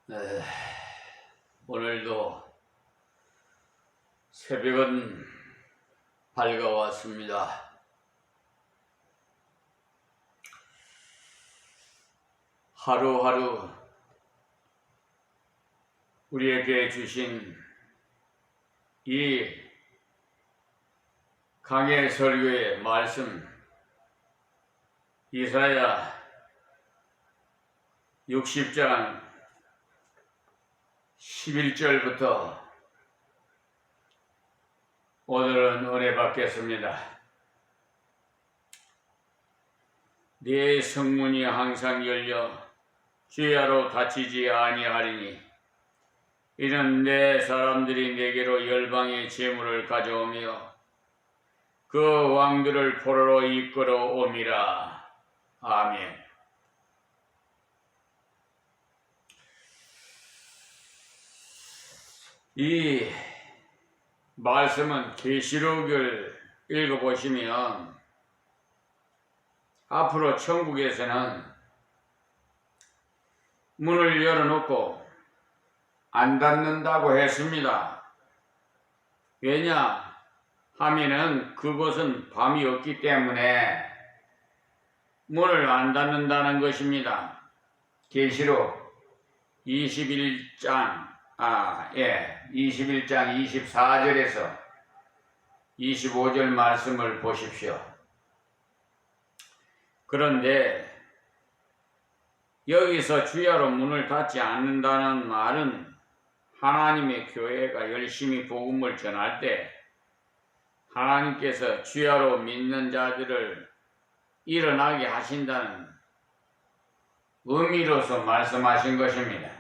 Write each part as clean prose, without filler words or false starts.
에, 오늘도 새벽은 밝아왔습니다. 하루하루 우리에게 주신 이 강해 설교의 말씀, 이사야 60장 11절부터 오늘은 은혜 받겠습니다. 네 성문이 항상 열려 주야로 닫히지 아니하리니 이는 내 사람들이 내게로 열방의 재물을 가져오며 그 왕들을 포로로 이끌어 옴이라. 아멘. 이 말씀은 계시록을 읽어보시면 앞으로 천국에서는 문을 열어놓고 안 닫는다고 했습니다. 왜냐 하면은 그곳은 밤이 없기 때문에 문을 안 닫는다는 것입니다. 계시록 21장 24절에서 25절 말씀을 보십시오. 그런데 여기서 주야로 문을 닫지 않는다는 말은 하나님의 교회가 열심히 복음을 전할 때 하나님께서 주야로 믿는 자들을 일어나게 하신다는 의미로서 말씀하신 것입니다.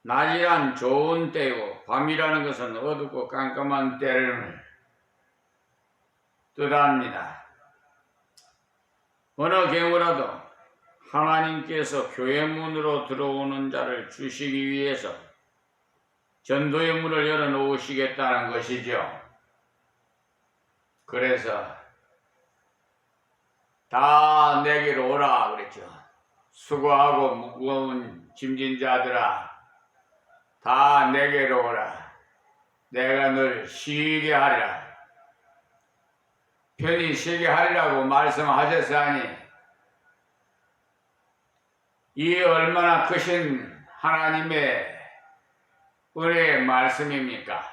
낮이란 좋은 때이고 밤이라는 것은 어둡고 깜깜한 때를 뜻합니다. 어느 경우라도 하나님께서 교회 문으로 들어오는 자를 주시기 위해서 전도의 문을 열어놓으시겠다는 것이죠. 그래서 다 내게로 오라 그랬죠. 수고하고 무거운 짐진 자들아 다 내게로 오라. 내가 널 쉬게 하리라. 편히 쉬게 하리라고 말씀하셨으니 이 얼마나 크신 하나님의 은혜의 말씀입니까?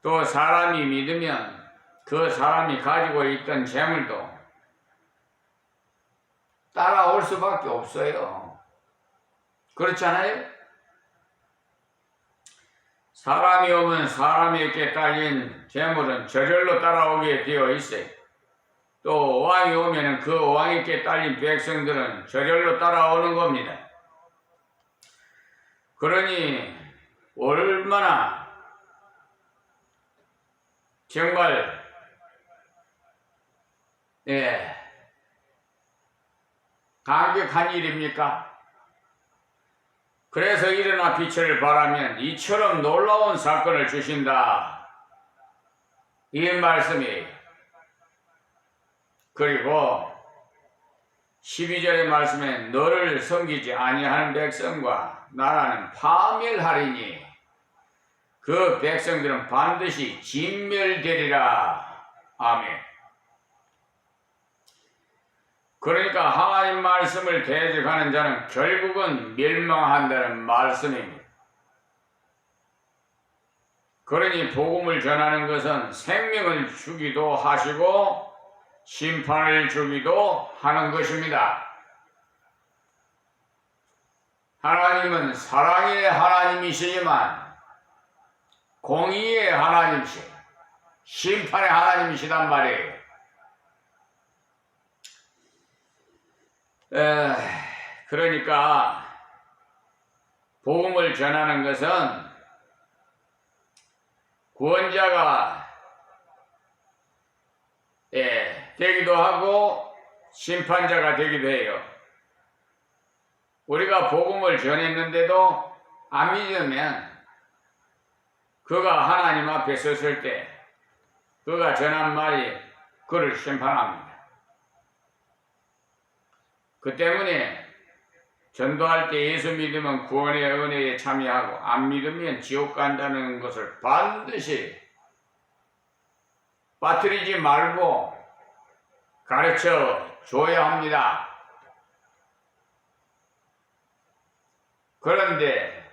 또 사람이 믿으면 그 사람이 가지고 있던 재물도 따라올 수밖에 없어요. 그렇잖아요? 사람이 오면 사람에게 딸린 재물은 저절로 따라오게 되어 있어요. 또 왕이 오면 그 왕에게 딸린 백성들은 저절로 따라오는 겁니다. 그러니 얼마나 정말 감격한 일입니까? 그래서 일어나 빛을 발하면 이처럼 놀라운 사건을 주신다. 이 말씀이. 그리고 12절의 말씀에 너를 섬기지 아니하는 백성과 나라는 파멸하리니 그 백성들은 반드시 진멸되리라. 아멘. 그러니까 하나님 말씀을 대적하는 자는 결국은 멸망한다는 말씀입니다. 그러니 복음을 전하는 것은 생명을 주기도 하시고 심판을 주기도 하는 것입니다. 하나님은 사랑의 하나님이시지만 공의의 하나님이시고 심판의 하나님이시단 말이에요. 그러니까 복음을 전하는 것은 구원자가 되기도 하고 심판자가 되기도 해요. 우리가 복음을 전했는데도 안 믿으면 그가 하나님 앞에 섰을 때 그가 전한 말이 그를 심판합니다. 그 때문에 전도할 때 예수 믿으면 구원의 은혜에 참여하고 안 믿으면 지옥 간다는 것을 반드시 빠뜨리지 말고 가르쳐 줘야 합니다. 그런데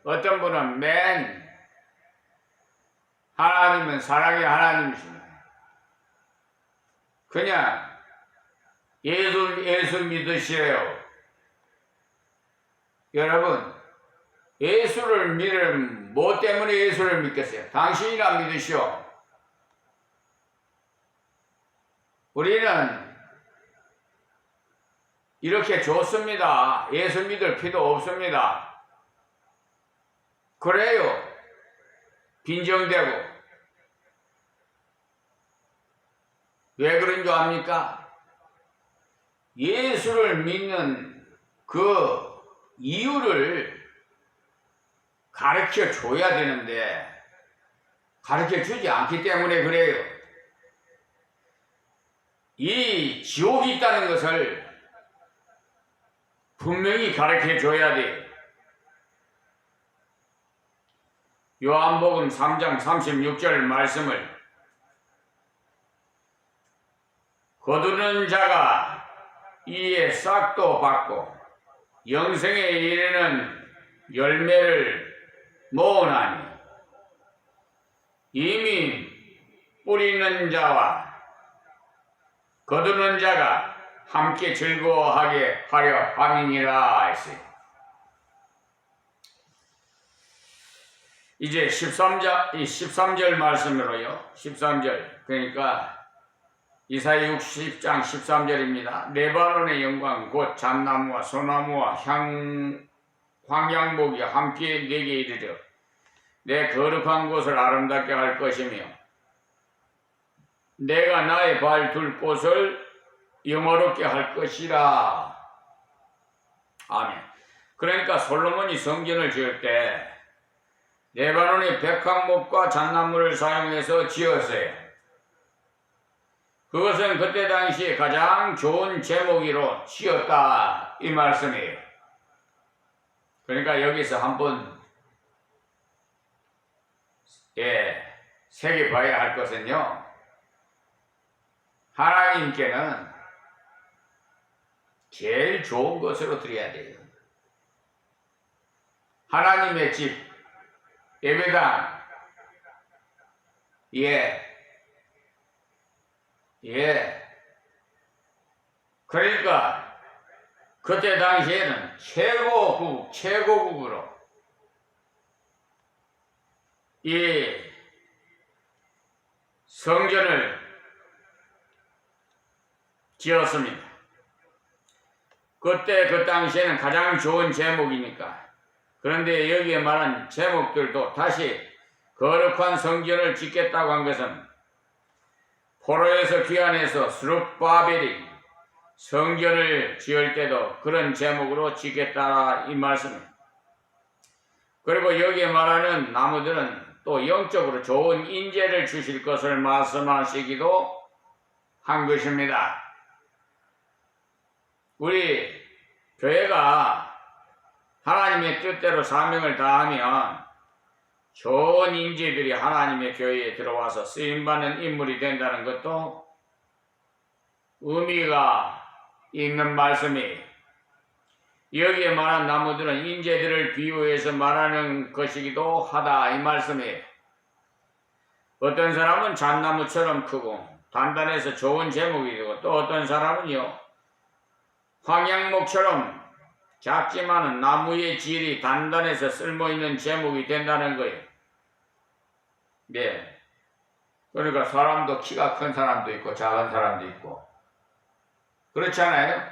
어떤 분은 하나님은 사랑의 하나님이십니다. 그냥 예수 믿으시래요. 여러분, 예수를 믿으면 뭐 때문에 예수를 믿겠어요? 당신이나 믿으시오. 우리는 이렇게 좋습니다. 예수 믿을 필요 없습니다. 그래요. 빈정되고. 왜 그런 줄 압니까? 예수를 믿는 그 이유를 가르쳐 줘야 되는데 가르쳐 주지 않기 때문에 그래요. 이 지옥이 있다는 것을 분명히 가르쳐 줘야 돼요. 요한복음 3장 36절 말씀을 거두는 자가 이에 싹도 받고 영생에 이르는 열매를 모으나니 이미 뿌리는 자와 거두는 자가 함께 즐거워하게 하려 함이니라 했어요. 이제 13절 말씀으로요. 13절 그러니까 이사야 60장 13절입니다. 레바논의 영광 곧 잣나무와 소나무와 황양목이 함께 내게 이르려 내 거룩한 곳을 아름답게 할 것이며 내가 나의 발 둘 곳을 영화롭게 할 것이라. 아멘. 그러니까 솔로몬이 성전을 지을 때 레바논의 백향목과 잣나무를 사용해서 지었어요. 그것은 그때 당시에 가장 좋은 제목으로 지었다 이 말씀이에요. 그러니까 여기서 한번 새겨봐야 할 것은요. 하나님께는 제일 좋은 것으로 드려야 돼요. 하나님의 집, 예배당, 그러니까 그때 당시에는 최고국으로 이 성전을 지었습니다. 그때 그 당시에는 가장 좋은 제목이니까. 그런데 여기에 말한 제목들도 다시 거룩한 성전을 짓겠다고 한 것은 포로에서 귀환해서 스룹바벨이 성전을 지을 때도 그런 제목으로 짓겠다 이 말씀입니다. 그리고 여기에 말하는 나무들은 또 영적으로 좋은 인재를 주실 것을 말씀하시기도 한 것입니다. 우리 교회가 하나님의 뜻대로 사명을 다하면 좋은 인재들이 하나님의 교회에 들어와서 쓰임받는 인물이 된다는 것도 의미가 있는 말씀이에요. 여기에 말한 나무들은 인재들을 비유해서 말하는 것이기도 하다 이 말씀이에요. 어떤 사람은 잣나무처럼 크고 단단해서 좋은 제목이 되고 또 어떤 사람은요 황양목처럼 작지만은 나무의 질이 단단해서 쓸모있는 제목이 된다는 거예요. 네. 그러니까 사람도 키가 큰 사람도 있고 작은 사람도 있고 그렇잖아요.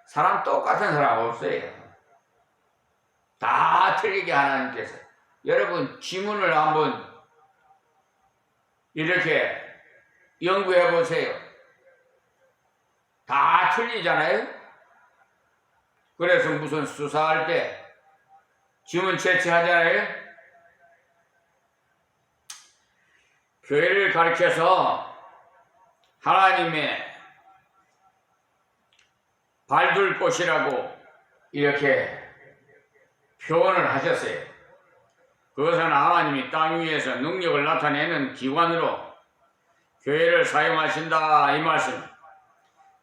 사람 똑같은 사람 없어요. 다 틀리게 하나님께서. 여러분 지문을 한번 이렇게 연구해 보세요. 다 틀리잖아요. 그래서 무슨 수사할 때 지문 채취하잖아요. 교회를 가르쳐서 하나님의 발둘 곳이라고 이렇게 표현을 하셨어요. 그것은 하나님이 땅 위에서 능력을 나타내는 기관으로 교회를 사용하신다 이 말씀.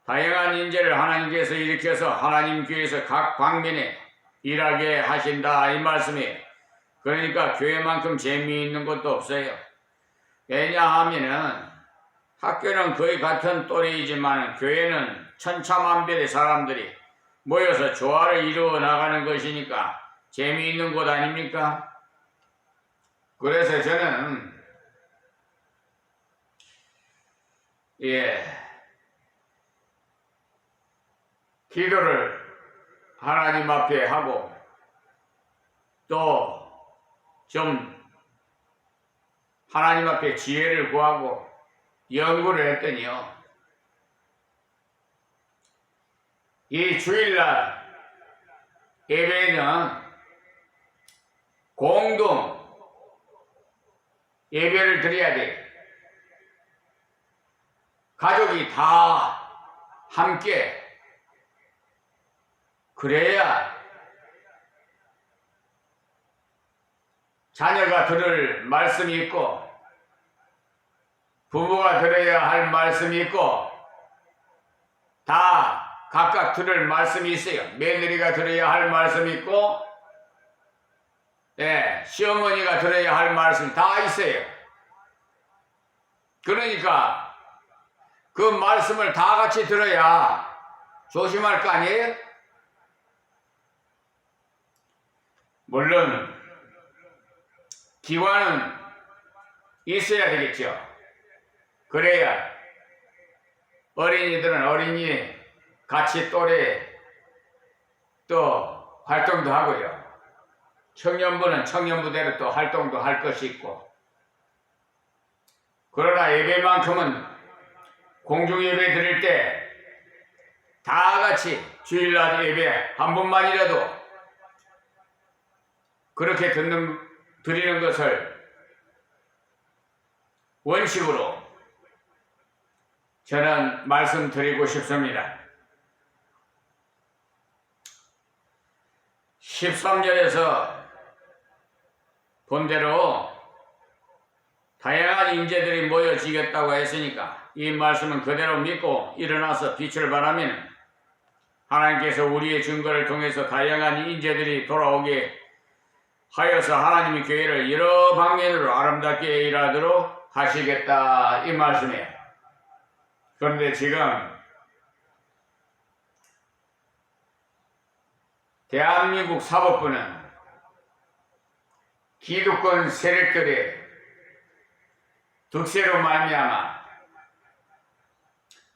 다양한 인재를 하나님께서 일으켜서 하나님 교회에서 각 방면에 일하게 하신다 이 말씀이에요. 그러니까 교회만큼 재미있는 것도 없어요. 왜냐하면은 학교는 거의 같은 또래이지만 교회는 천차만별의 사람들이 모여서 조화를 이루어 나가는 것이니까 재미있는 곳 아닙니까? 그래서 저는 기도를 하나님 앞에 하고 또 좀 하나님 앞에 지혜를 구하고 연구를 했더니요, 이 주일날 예배는 공동 예배를 드려야 돼. 가족이 다 함께 그래야 자녀가 들을 말씀이 있고 부모가 들어야 할 말씀이 있고 다 각각 들을 말씀이 있어요. 며느리가 들어야 할 말씀이 있고 시어머니가 들어야 할 말씀이 다 있어요. 그러니까 그 말씀을 다 같이 들어야 조심할 거 아니에요? 물론 기관은 있어야 되겠죠. 그래야 어린이들은 어린이 같이 또래 또 활동도 하고요. 청년부는 청년부대로 또 활동도 할 것이 있고. 그러나 예배만큼은 공중예배 드릴 때 다 같이 주일날 예배 한 번만이라도 그렇게 드리는 것을 원칙으로 저는 말씀드리고 싶습니다. 13절에서 본대로 다양한 인재들이 모여지겠다고 했으니까 이 말씀은 그대로 믿고 일어나서 빛을 발하면 하나님께서 우리의 증거를 통해서 다양한 인재들이 돌아오게 하여서 하나님의 교회를 여러 방면으로 아름답게 일하도록 하시겠다 이 말씀이에요. 그런데 지금 대한민국 사법부는 기득권 세력들의 득세로 말미암아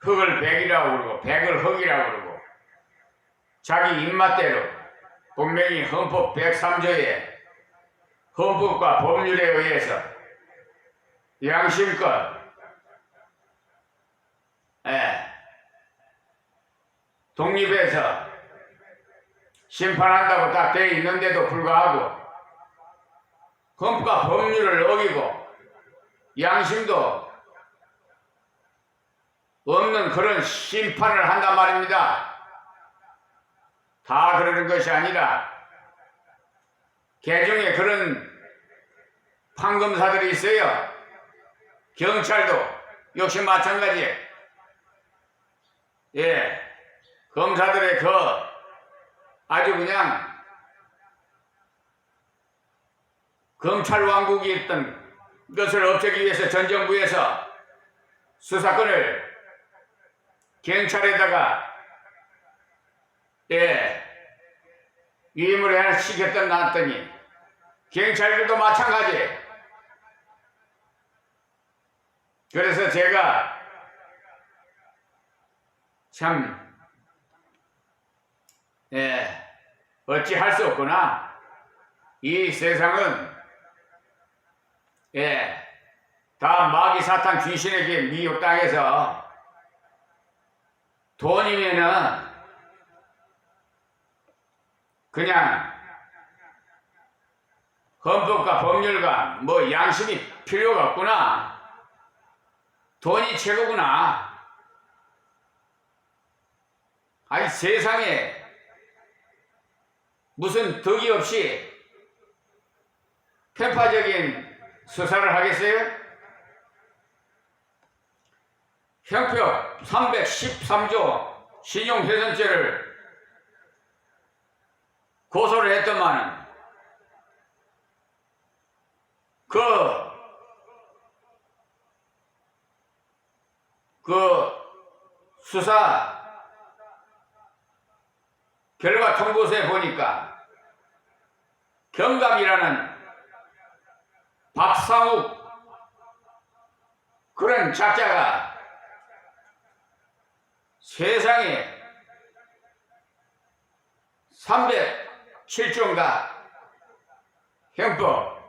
흑을 백이라고 그러고 백을 흑이라고 그러고 자기 입맛대로 분명히 헌법 103조에 헌법과 법률에 의해서 양심껏 독립해서 심판한다고 딱 되어 있는데도 불구하고 헌법과 법률을 어기고 양심도 없는 그런 심판을 한단 말입니다. 다 그러는 것이 아니라 개중에 그런 판검사들이 있어요. 경찰도 역시 마찬가지예요. 검사들의 그 아주 그냥 검찰 왕국이 있던 것을 없애기 위해서 전 정부에서 수사권을 경찰에다가 위임을 시켰던 놨더니 경찰들도 마찬가지예요. 그래서 제가 참 어찌 할 수 없구나. 이 세상은 다 마귀 사탄 귀신에게 미혹당해서 돈이면은 그냥 헌법과 법률과 뭐 양심이 필요가 없구나. 돈이 최고구나 아니 세상에 무슨 덕이 없이 편파적인 수사를 하겠어요? 형법 313조 신용훼손죄를 고소를 했더만은 그 수사 결과 통보서에 보니까 경감이라는 박상욱 그런 작자가 세상에 307조인가 형법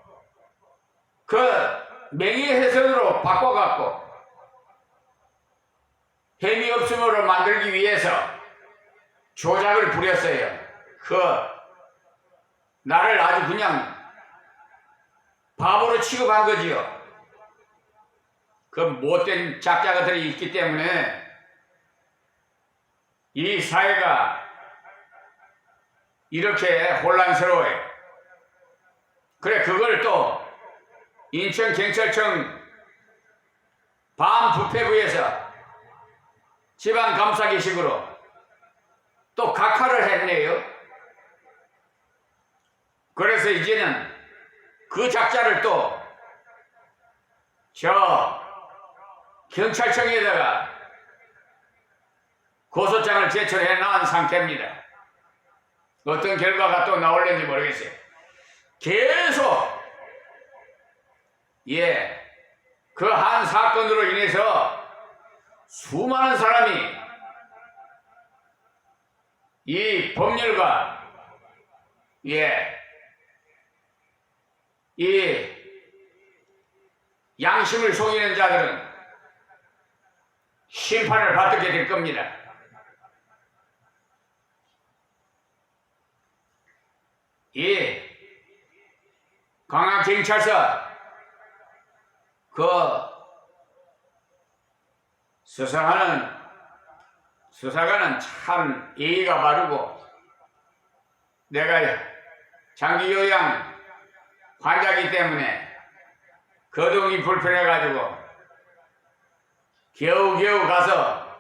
그 명예훼손으로 바꿔갖고 혐의 없음으로 만들기 위해서 조작을 부렸어요. 나를 아주 그냥 바보로 취급한 거지요. 그 못된 작자들이 있기 때문에 이 사회가 이렇게 혼란스러워요. 그래 그걸 또 인천경찰청 반부패부에서 지방감사기식으로 또 각하를 했네요. 그래서 이제는 그 작자를 또 경찰청에다가 고소장을 제출해 놓은 상태입니다. 어떤 결과가 또 나올는지 모르겠어요. 계속 그 한 사건으로 인해서 수많은 사람이 이 법률과 이 양심을 속이는 자들은 심판을 받게 될 겁니다. 이 강화경찰서 수사관은 참 예의가 바르고 내가 장기요양 환자이기 때문에 거동이 불편해가지고 겨우겨우 가서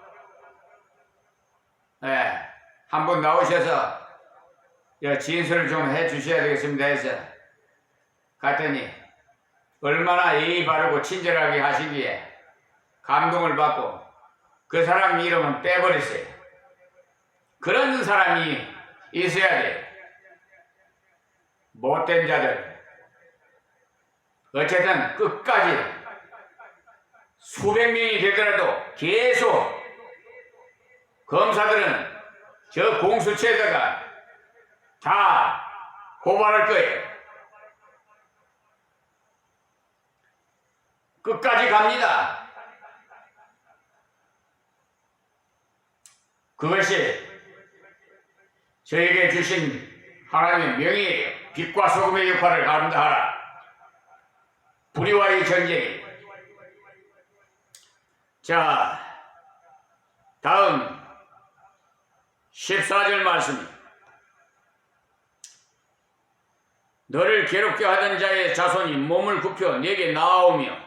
한번 나오셔서 진술을 좀 해주셔야 되겠습니다 해서 갔더니 얼마나 예의 바르고 친절하게 하시기에 감동을 받고 그 사람 이름은 빼버렸어요. 그런 사람이 있어야 돼. 못된 자들. 어쨌든 끝까지 수백 명이 되더라도 계속 검사들은 저 공수처에다가 다 고발할 거예요. 끝까지 갑니다. 그것이 저에게 주신 하나님의 명예예요. 빛과 소금의 역할을 감당하라. 불의와의 전쟁이. 자, 다음 14절 말씀. 너를 괴롭게 하던 자의 자손이 몸을 굽혀 네게 나아오며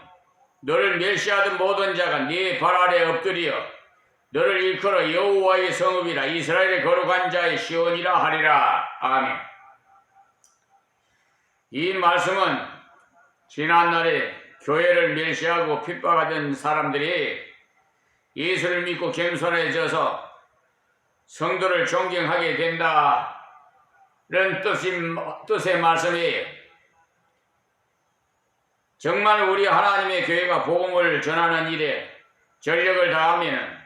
너를 멸시하던 모든 자가 네 발 아래 엎드려 너를 일컬어 여호와의 성읍이라 이스라엘의 거룩한 자의 시온이라 하리라. 아멘. 이 말씀은 지난날에 교회를 멸시하고 핍박하던 사람들이 예수를 믿고 겸손해져서 성도를 존경하게 된다는 뜻의 말씀이에요. 정말 우리 하나님의 교회가 복음을 전하는 일에 전력을 다하면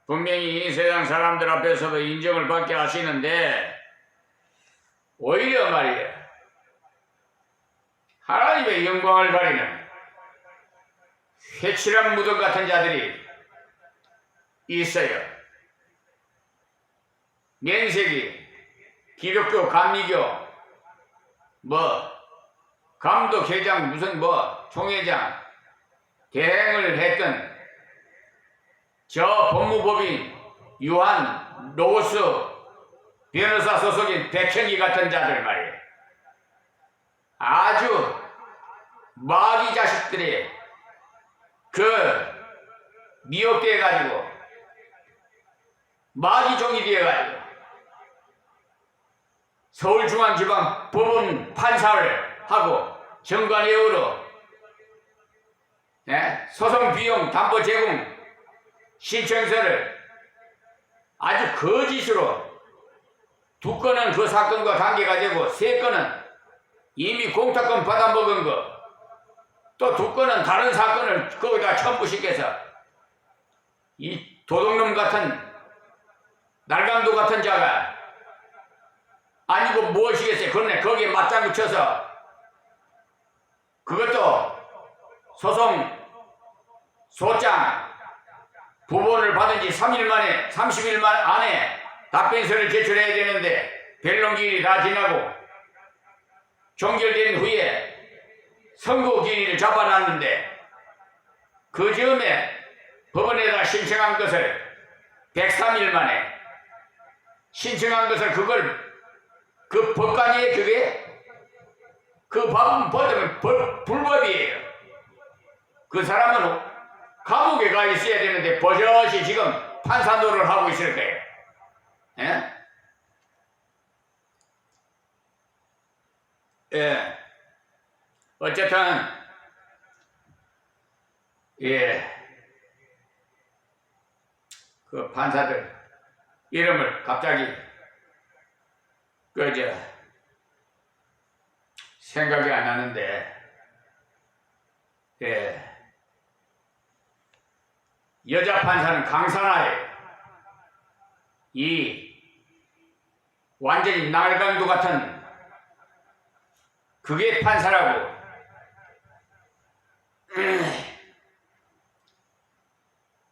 분명히 이 세상 사람들 앞에서도 인정을 받게 하시는데 오히려 말이에요. 하나님의 영광을 가리는 회칠한 무덤 같은 자들이 있어요. 면색이 기독교, 감리교, 감독, 회장, 총회장, 대행을 했던 저 법무법인 유한, 로고스, 변호사 소속인 백형이 같은 자들 말이에요. 아주 마귀 자식들이 미혹되어가지고 마귀종이 되어가지고 서울중앙지방 법원 판사를 하고 정관예우로 소송 비용 담보 제공 신청서를 아주 거짓으로 2건은 그 사건과 관계가 되고 3건은 이미 공탁권 받아먹은 거, 또 2건은 다른 사건을 거기다 첨부시켜서 이 도둑놈 같은 날강도 같은 자가 아니고 무엇이겠어요? 그러네 거기에 맞장구 쳐서 그것도 소장 부본을 받은 지 30일 안에 답변서를 제출해야 되는데 변론기일이 다 지나고 종결된 후에 선고기일을 잡아놨는데 그 즈음에 법원에다 신청한 것을 103일 만에 신청한 것을 그 법관이에요. 그 법은 불법이에요. 그 사람은 감옥에 가 있어야 되는데 버젓이 지금 판사 노릇을 하고 있을 거예요. 예. 어쨌든 그 판사들 이름을 갑자기 생각이 안 나는데 여자 판사는 강산하에 이 완전히 날강도 같은 그게 판사라고.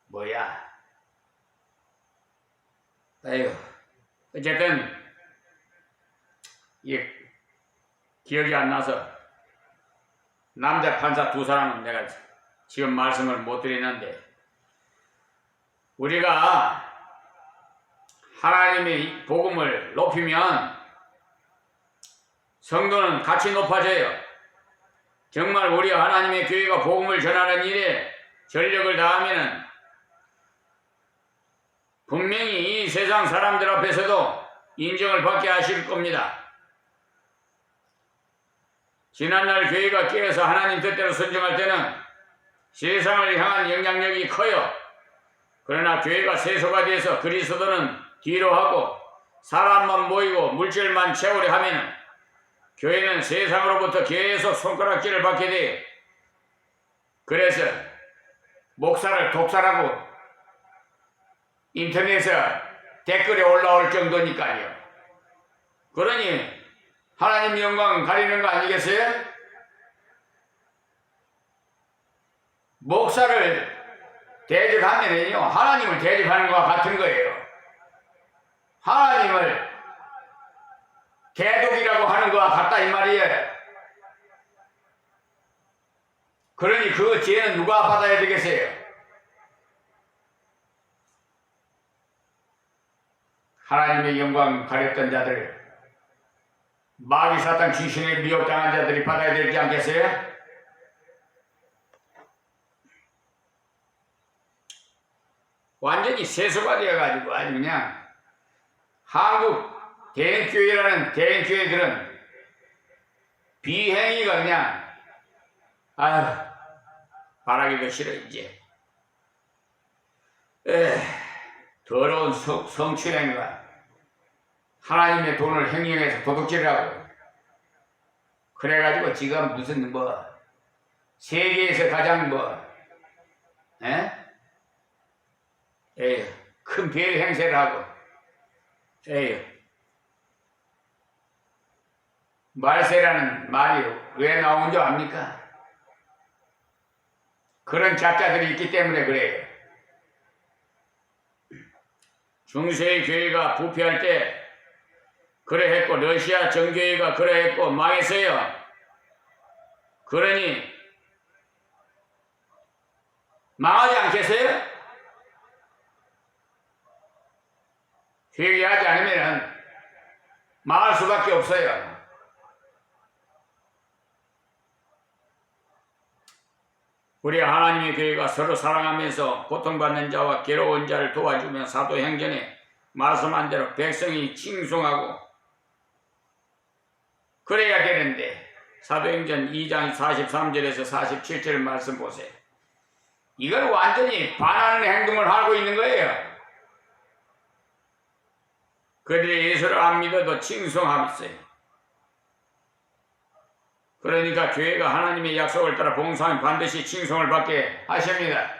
뭐야? 아유, 어쨌든 기억이 안 나서 남자 판사 2사람은 내가 지금 말씀을 못 드리는데, 우리가 하나님의 복음을 높이면 성도는 같이 높아져요. 정말 우리 하나님의 교회가 복음을 전하는 일에 전력을 다하면은 분명히 이 세상 사람들 앞에서도 인정을 받게 하실 겁니다. 지난날 교회가 깨어서 하나님 뜻대로 순종할 때는 세상을 향한 영향력이 커요. 그러나 교회가 세소가 돼서 그리스도는 뒤로 하고 사람만 모이고 물질만 채우려 하면은 교회는 세상으로부터 계속 손가락질을 받게 돼요. 그래서 목사를 독살하고 인터넷에 댓글에 올라올 정도니까요. 그러니 하나님 영광 가리는 거 아니겠어요? 목사를 대적하면은요, 하나님을 대적하는 것과 같은 거예요. 하나님을 개독이라고 하는 것과 같다 이 말이에요. 그러니 그 죄는 누가 받아야 되겠어요? 하나님의 영광 가렸던 자들, 마귀 사탄 귀신에 미혹당한 자들이 받아야 되지 않겠어요? 완전히 세수가 되어가지고 아주 그냥 한국 대행교회라는 대행교회들은 비행위가 그냥 바라기도 싫어 이제. 더러운 성추행과 하나님의 돈을 횡령해서 도둑질을 하고 그래가지고 지금 무슨 세계에서 가장 큰 별 행세를 하고 말세라는 말이 왜 나온 줄 압니까? 그런 작자들이 있기 때문에 그래요. 중세의 교회가 부패할 때 그래 했고 러시아 정교회가 그래 했고 망했어요. 그러니 망하지 않겠어요? 회개하지 않으면 망할 수밖에 없어요. 우리 하나님의 교회가 서로 사랑하면서 고통받는 자와 괴로운 자를 도와주며 사도행전에 말씀한 대로 백성이 칭송하고 그래야 되는데 사도행전 2장 43절에서 47절 말씀 보세요. 이건 완전히 반하는 행동을 하고 있는 거예요. 그들이 예수를 안 믿어도 칭송하고 있어요. 그러니까 교회가 하나님의 약속을 따라 봉사하면 반드시 칭송을 받게 하십니다.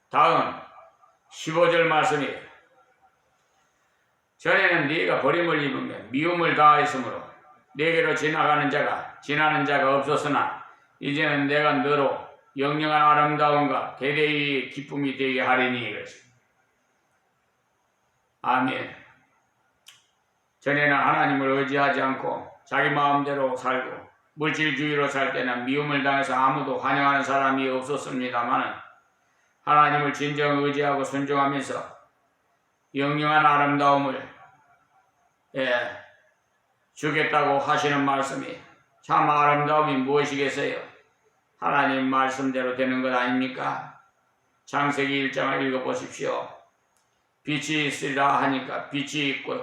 다음 15절 말씀이에요. 전에는 네가 버림을 입으며 미움을 당하였으므로 내게로 지나는 자가 없었으나 이제는 내가 너로 영영한 아름다움과 대대의 기쁨이 되게 하리니 이랬습니다. 아멘. 전에는 하나님을 의지하지 않고 자기 마음대로 살고 물질주의로 살 때는 미움을 당해서 아무도 환영하는 사람이 없었습니다만 하나님을 진정 의지하고 순종하면서 영영한 아름다움을 주겠다고 하시는 말씀이 참 아름다움이 무엇이겠어요? 하나님 말씀대로 되는 것 아닙니까? 창세기 1장을 읽어보십시오. 빛이 있으리라 하니까 빛이 있고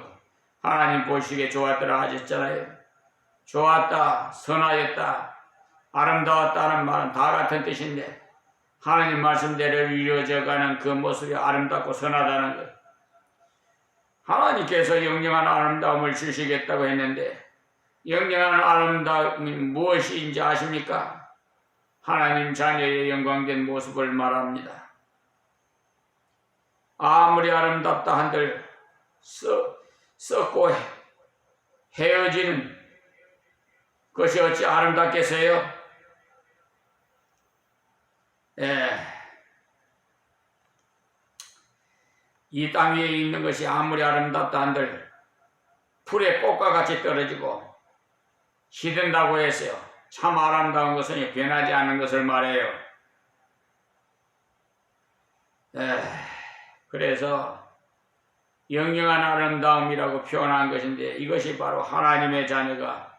하나님 보시기에 좋았더라 하셨잖아요. 좋았다, 선하였다, 아름다웠다는 말은 다 같은 뜻인데 하나님 말씀대로 이루어져가는 그 모습이 아름답고 선하다는 것. 하나님께서 영영한 아름다움을 주시겠다고 했는데 영영한 아름다움이 무엇인지 아십니까? 하나님 자녀의 영광된 모습을 말합니다. 아무리 아름답다 한들 썩고 헤어지는 것이 어찌 아름답겠어요? 이 땅 위에 있는 것이 아무리 아름답다 한들 풀의 꽃과 같이 떨어지고 시든다고 했어요. 참 아름다운 것은 변하지 않는 것을 말해요. 그래서 영영한 아름다움이라고 표현한 것인데 이것이 바로 하나님의 자녀가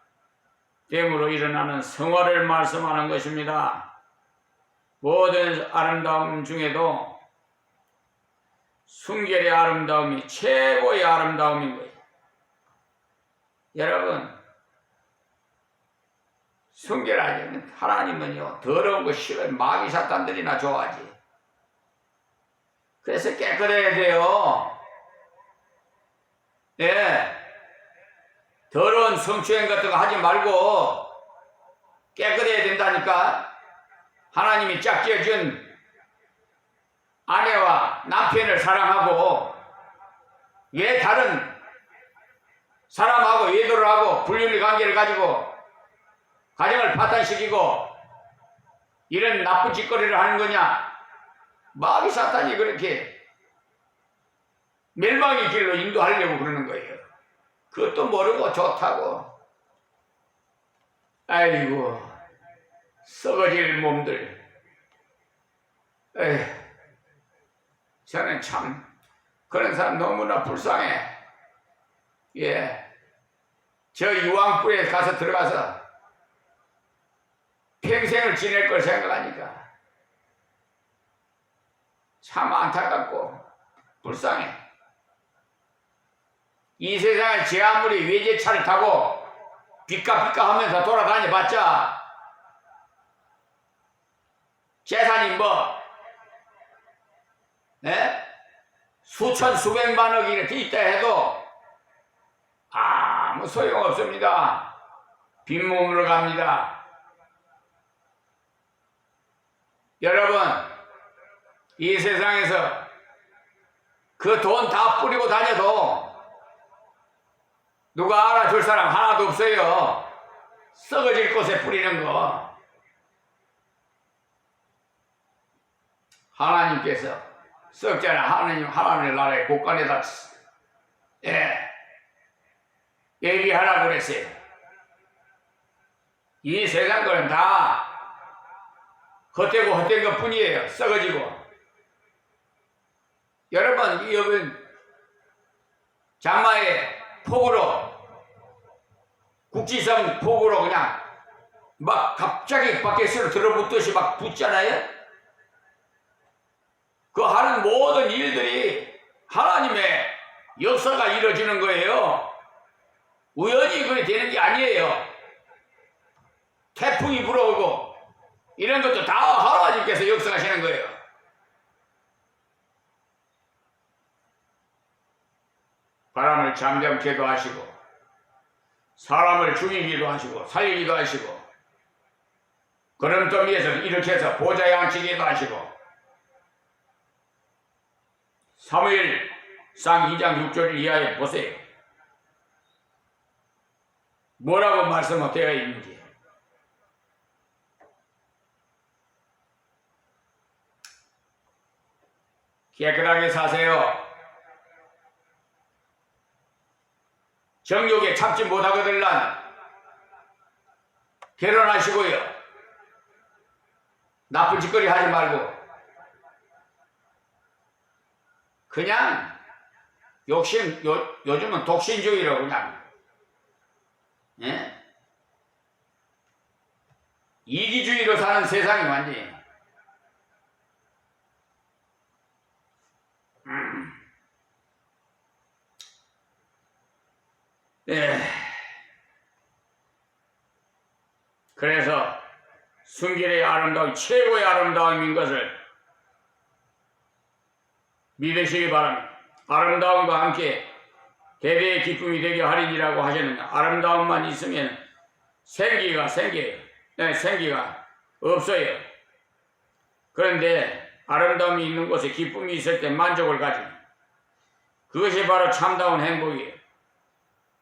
됨으로 일어나는 성화를 말씀하는 것입니다. 모든 아름다움 중에도 순결의 아름다움이 최고의 아름다움인 거예요. 여러분, 순결하지 않으면 하나님은요 더러운 거 싫어요. 마귀 사탄들이나 좋아하지. 그래서 깨끗해야 돼요. 더러운 성추행 같은 거 하지 말고 깨끗해야 된다니까. 하나님이 짝지어준 아내와 남편을 사랑하고 왜 다른 사람하고 외도를 하고 불륜의 관계를 가지고 가정을 파탄시키고 이런 나쁜 짓거리를 하는 거냐? 마귀 사탄이 그렇게 멸망의 길로 인도하려고 그러는 거예요. 그것도 모르고 좋다고. 아이고 썩어질 몸들. 저는 참 그런 사람 너무나 불쌍해. 저 유황불에 가서 들어가서 평생을 지낼 걸 생각하니까 참 안타깝고 불쌍해. 이 세상에 제 아무리 외제차를 타고 비까비까 하면서 돌아다녀봤자 재산이 수천 수백만억이 이렇게 있다 해도 아무 소용없습니다. 빈몸으로 갑니다. 여러분, 이 세상에서 그 돈 다 뿌리고 다녀도 누가 알아줄 사람 하나도 없어요. 썩어질 곳에 뿌리는 거. 하나님께서 썩잖아. 하나님의 나라의 곳간에다 예비하라고 그랬어요. 이 세상 거는 다 헛되고 헛된 것 뿐이에요. 썩어지고. 여러분 장마의 폭우로 국지성 폭우로 그냥 막 갑자기 밖에서 들어붙듯이 막 붙잖아요. 그 하는 모든 일들이 하나님의 역사가 이루어지는 거예요. 우연히 그게 되는 게 아니에요. 태풍이 불어오고 이런 것도 다 하나님께서 역사하시는 거예요. 바람을 잠잠케도 하시고 사람을 죽이기도 하시고 살리기도 하시고 걸음더미에서 일으켜서 보좌에 앉히기도 하시고 사무엘상 2장 6절 이하에 보세요. 뭐라고 말씀되어 있는지. 깨끗하게 사세요. 정욕에 참지 못하거들란 결혼하시고요. 나쁜 짓거리 하지 말고 그냥 욕심, 요즘은 독신주의로 그냥 이기주의로 사는 세상이 완전히 그래서 순결의 아름다움, 최고의 아름다움인 것을 믿으시기 바랍니다. 아름다움과 함께 대대의 기쁨이 되게 하리니라고 하셨는데 아름다움만 있으면 생기가 생겨요. 생기가 없어요. 그런데 아름다움이 있는 곳에 기쁨이 있을 때 만족을 가지고 그것이 바로 참다운 행복이에요.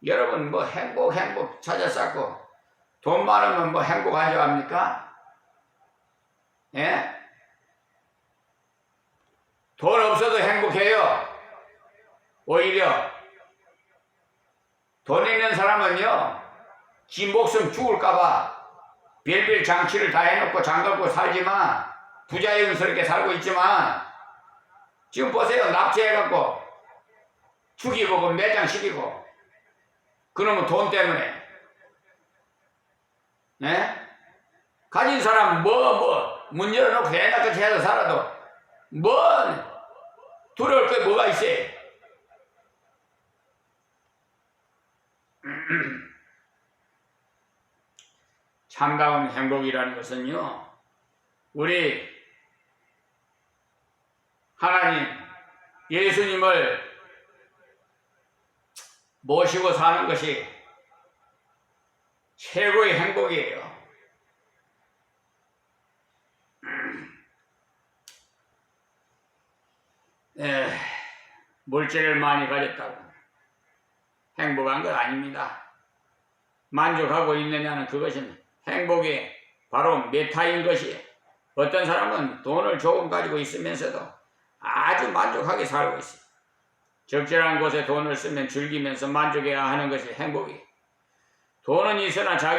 여러분 뭐 행복 찾아 쌓고 돈 많으면 뭐 행복하지 합니까? 예? 돈 없어도 행복해요. 오히려 돈 있는 사람은요 지 목숨 죽을까봐 별별 장치를 다 해놓고 장갑고 살지만 부자연스럽게 살고 있지만 지금 보세요. 납치해갖고 죽이고 매장시키고 그놈은 돈 때문에 가진 사람 문 열어놓고 대낮같이 해서 살아도 두려울 게 뭐가 있어요. 참다운 행복이라는 것은요 우리 하나님 예수님을 모시고 사는 것이 최고의 행복이에요. 물질을 많이 가졌다고 행복한 것 아닙니다. 만족하고 있느냐는 그것은 행복의 바로 메타인 것이에요. 어떤 사람은 돈을 조금 가지고 있으면서도 아주 만족하게 살고 있어요. 적절한 곳에 돈을 쓰면 즐기면서 만족해야 하는 것이 행복이에요. 돈은 있으나 자기